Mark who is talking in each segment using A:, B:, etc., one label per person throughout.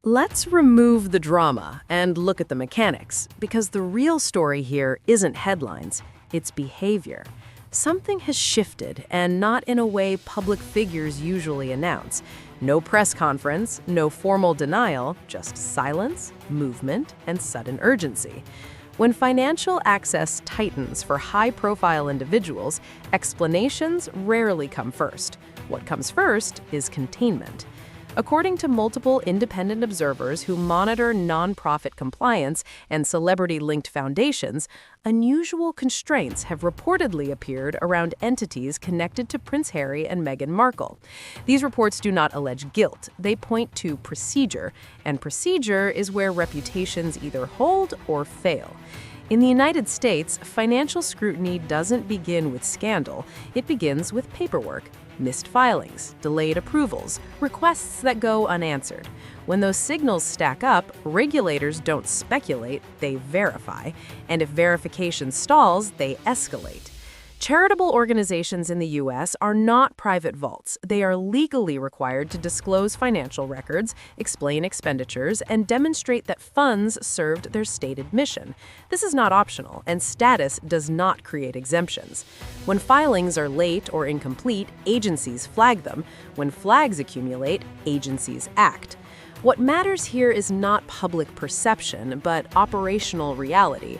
A: Let's remove the drama and look at the mechanics, because the real story here isn't headlines, it's behavior. Something has shifted, and not in a way public figures usually announce. No press conference, no formal denial, just silence, movement, and sudden urgency. When financial access tightens for high-profile individuals, explanations rarely come first. What comes first is containment. According to multiple independent observers who monitor nonprofit compliance and celebrity-linked foundations, unusual constraints have reportedly appeared around entities connected to Prince Harry and Meghan Markle. These reports do not allege guilt, they point to procedure, and procedure is where reputations either hold or fail. In the United States, financial scrutiny doesn't begin with scandal, it begins with paperwork. Missed filings, delayed approvals, requests that go unanswered. When those signals stack up, regulators don't speculate, they verify. And if verification stalls, they escalate. Charitable organizations in the U.S. are not private vaults. They are legally required to disclose financial records, explain expenditures, and demonstrate that funds served their stated mission. This is not optional, and status does not create exemptions. When filings are late or incomplete, agencies flag them. When flags accumulate, agencies act. What matters here is not public perception, but operational reality.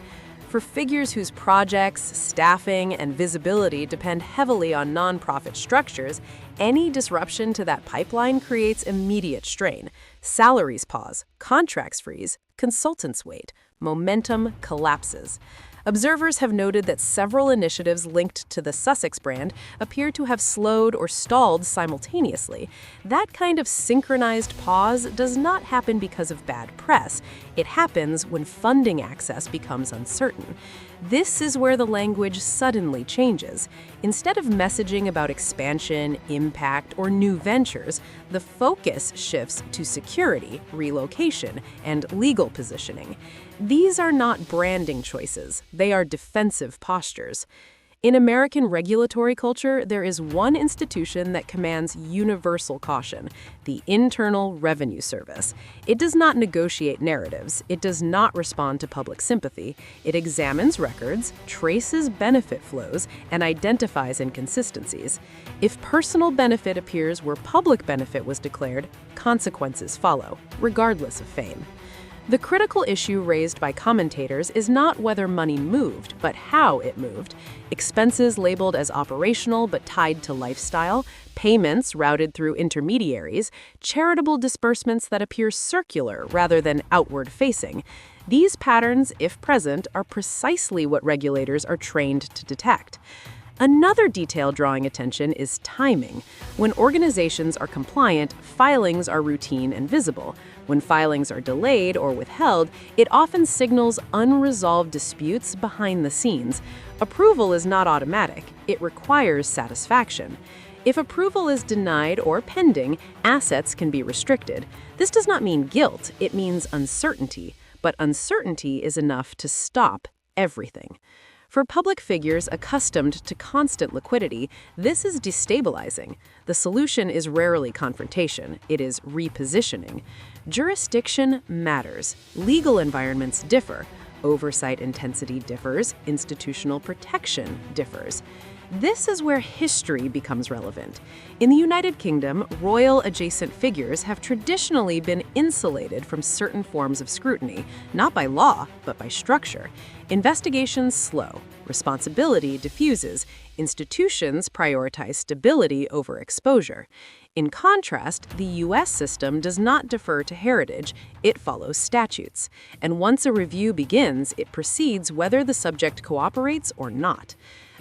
A: For figures whose projects, staffing, and visibility depend heavily on nonprofit structures, any disruption to that pipeline creates immediate strain. Salaries pause, contracts freeze, consultants wait, momentum collapses. Observers have noted that several initiatives linked to the Sussex brand appear to have slowed or stalled simultaneously. That kind of synchronized pause does not happen because of bad press. It happens when funding access becomes uncertain. This is where the language suddenly changes. Instead of messaging about expansion, impact, or new ventures, the focus shifts to security, relocation, and legal positioning. These are not branding choices, they are defensive postures. In American regulatory culture, there is one institution that commands universal caution: the Internal Revenue Service. It does not negotiate narratives, it does not respond to public sympathy, it examines records, traces benefit flows, and identifies inconsistencies. If personal benefit appears where public benefit was declared, consequences follow, regardless of fame. The critical issue raised by commentators is not whether money moved, but how it moved. Expenses labeled as operational but tied to lifestyle, payments routed through intermediaries, charitable disbursements that appear circular rather than outward-facing. These patterns, if present, are precisely what regulators are trained to detect. Another detail drawing attention is timing. When organizations are compliant, filings are routine and visible. When filings are delayed or withheld, it often signals unresolved disputes behind the scenes. Approval is not automatic, it requires satisfaction. If approval is denied or pending, assets can be restricted. This does not mean guilt, it means uncertainty. But uncertainty is enough to stop everything. For public figures accustomed to constant liquidity, this is destabilizing. The solution is rarely confrontation, it is repositioning. Jurisdiction matters. Legal environments differ. Oversight intensity differs. Institutional protection differs. This is where history becomes relevant. In the United Kingdom, royal-adjacent figures have traditionally been insulated from certain forms of scrutiny, not by law, but by structure. Investigations slow, responsibility diffuses, institutions prioritize stability over exposure. In contrast, the U.S. system does not defer to heritage, it follows statutes. And once a review begins, it proceeds whether the subject cooperates or not.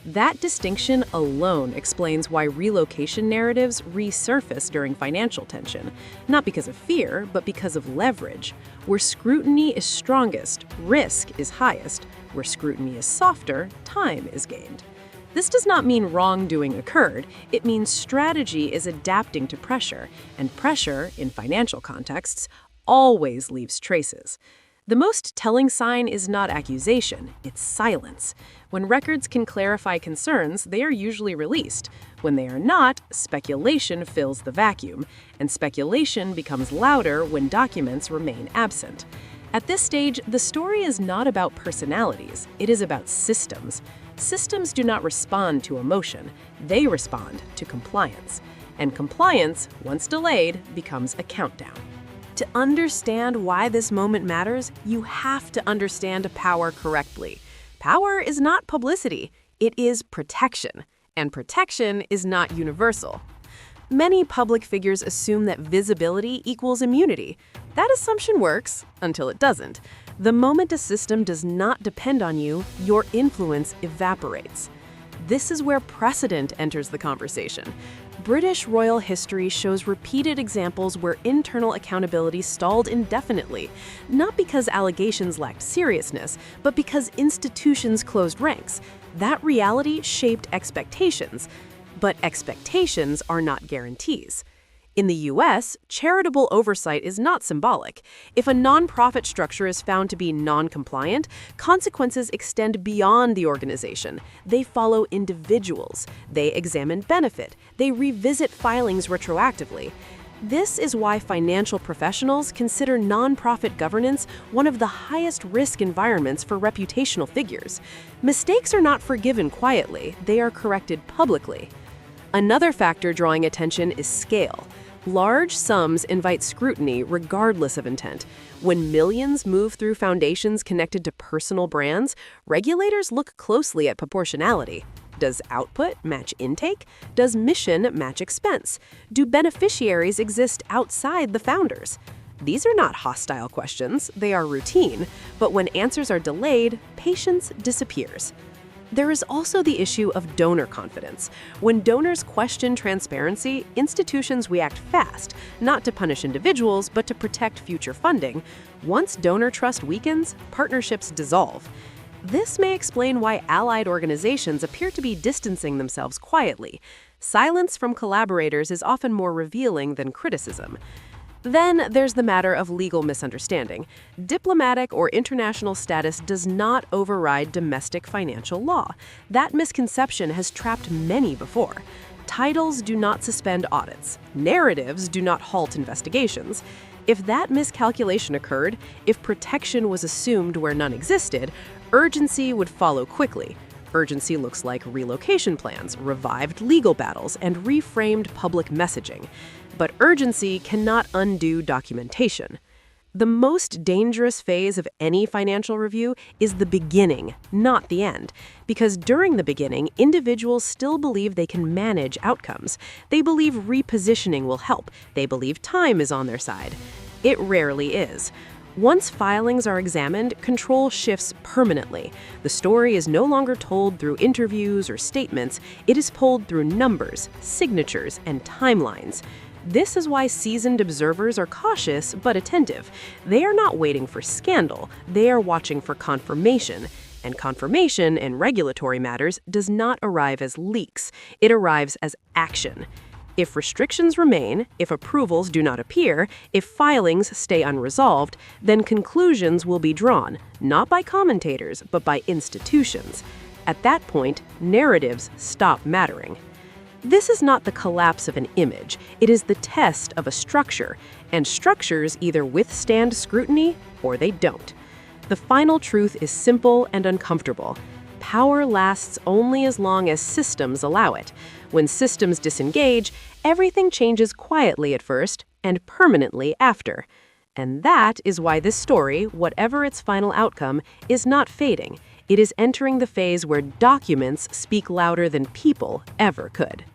A: That distinction alone explains why relocation narratives resurface during financial tension, not because of fear, but because of leverage. Where scrutiny is strongest, risk is highest. Where scrutiny is softer, time is gained. This does not mean wrongdoing occurred, it means strategy is adapting to pressure, and pressure, in financial contexts, always leaves traces. The most telling sign is not accusation, it's silence. When records can clarify concerns, they are usually released. When they are not, speculation fills the vacuum, and speculation becomes louder when documents remain absent. At this stage, the story is not about personalities, it is about systems. Systems do not respond to emotion, they respond to compliance. And compliance, once delayed, becomes a countdown. To understand why this moment matters, you have to understand power correctly. Power is not publicity, it is protection. And protection is not universal. Many public figures assume that visibility equals immunity. That assumption works until it doesn't. The moment a system does not depend on you, your influence evaporates. This is where precedent enters the conversation. British royal history shows repeated examples where internal accountability stalled indefinitely, not because allegations lacked seriousness, but because institutions closed ranks. That reality shaped expectations, but expectations are not guarantees. In the US, charitable oversight is not symbolic. If a nonprofit structure is found to be non-compliant, consequences extend beyond the organization. They follow individuals. They examine benefit. They revisit filings retroactively. This is why financial professionals consider nonprofit governance one of the highest risk environments for reputational figures. Mistakes are not forgiven quietly, they are corrected publicly. Another factor drawing attention is scale. Large sums invite scrutiny regardless of intent. When millions move through foundations connected to personal brands, regulators look closely at proportionality. Does output match intake? Does mission match expense? Do beneficiaries exist outside the founders? These are not hostile questions, they are routine, but when answers are delayed, patience disappears. There is also the issue of donor confidence. When donors question transparency, institutions react fast, not to punish individuals, but to protect future funding. Once donor trust weakens, partnerships dissolve. This may explain why allied organizations appear to be distancing themselves quietly. Silence from collaborators is often more revealing than criticism. Then there's the matter of legal misunderstanding. Diplomatic or international status does not override domestic financial law. That misconception has trapped many before. Titles do not suspend audits. Narratives do not halt investigations. If that miscalculation occurred, if protection was assumed where none existed, urgency would follow quickly. Urgency looks like relocation plans, revived legal battles, and reframed public messaging. But urgency cannot undo documentation. The most dangerous phase of any financial review is the beginning, not the end. Because during the beginning, individuals still believe they can manage outcomes. They believe repositioning will help. They believe time is on their side. It rarely is. Once filings are examined, control shifts permanently. The story is no longer told through interviews or statements. It is told through numbers, signatures, and timelines. This is why seasoned observers are cautious but attentive. They are not waiting for scandal, they are watching for confirmation. And confirmation in regulatory matters does not arrive as leaks, it arrives as action. If restrictions remain, if approvals do not appear, if filings stay unresolved, then conclusions will be drawn, not by commentators, but by institutions. At that point, narratives stop mattering. This is not the collapse of an image, it is the test of a structure, and structures either withstand scrutiny or they don't. The final truth is simple and uncomfortable. Power lasts only as long as systems allow it. When systems disengage, everything changes quietly at first and permanently after. And that is why this story, whatever its final outcome, is not fading. It is entering the phase where documents speak louder than people ever could.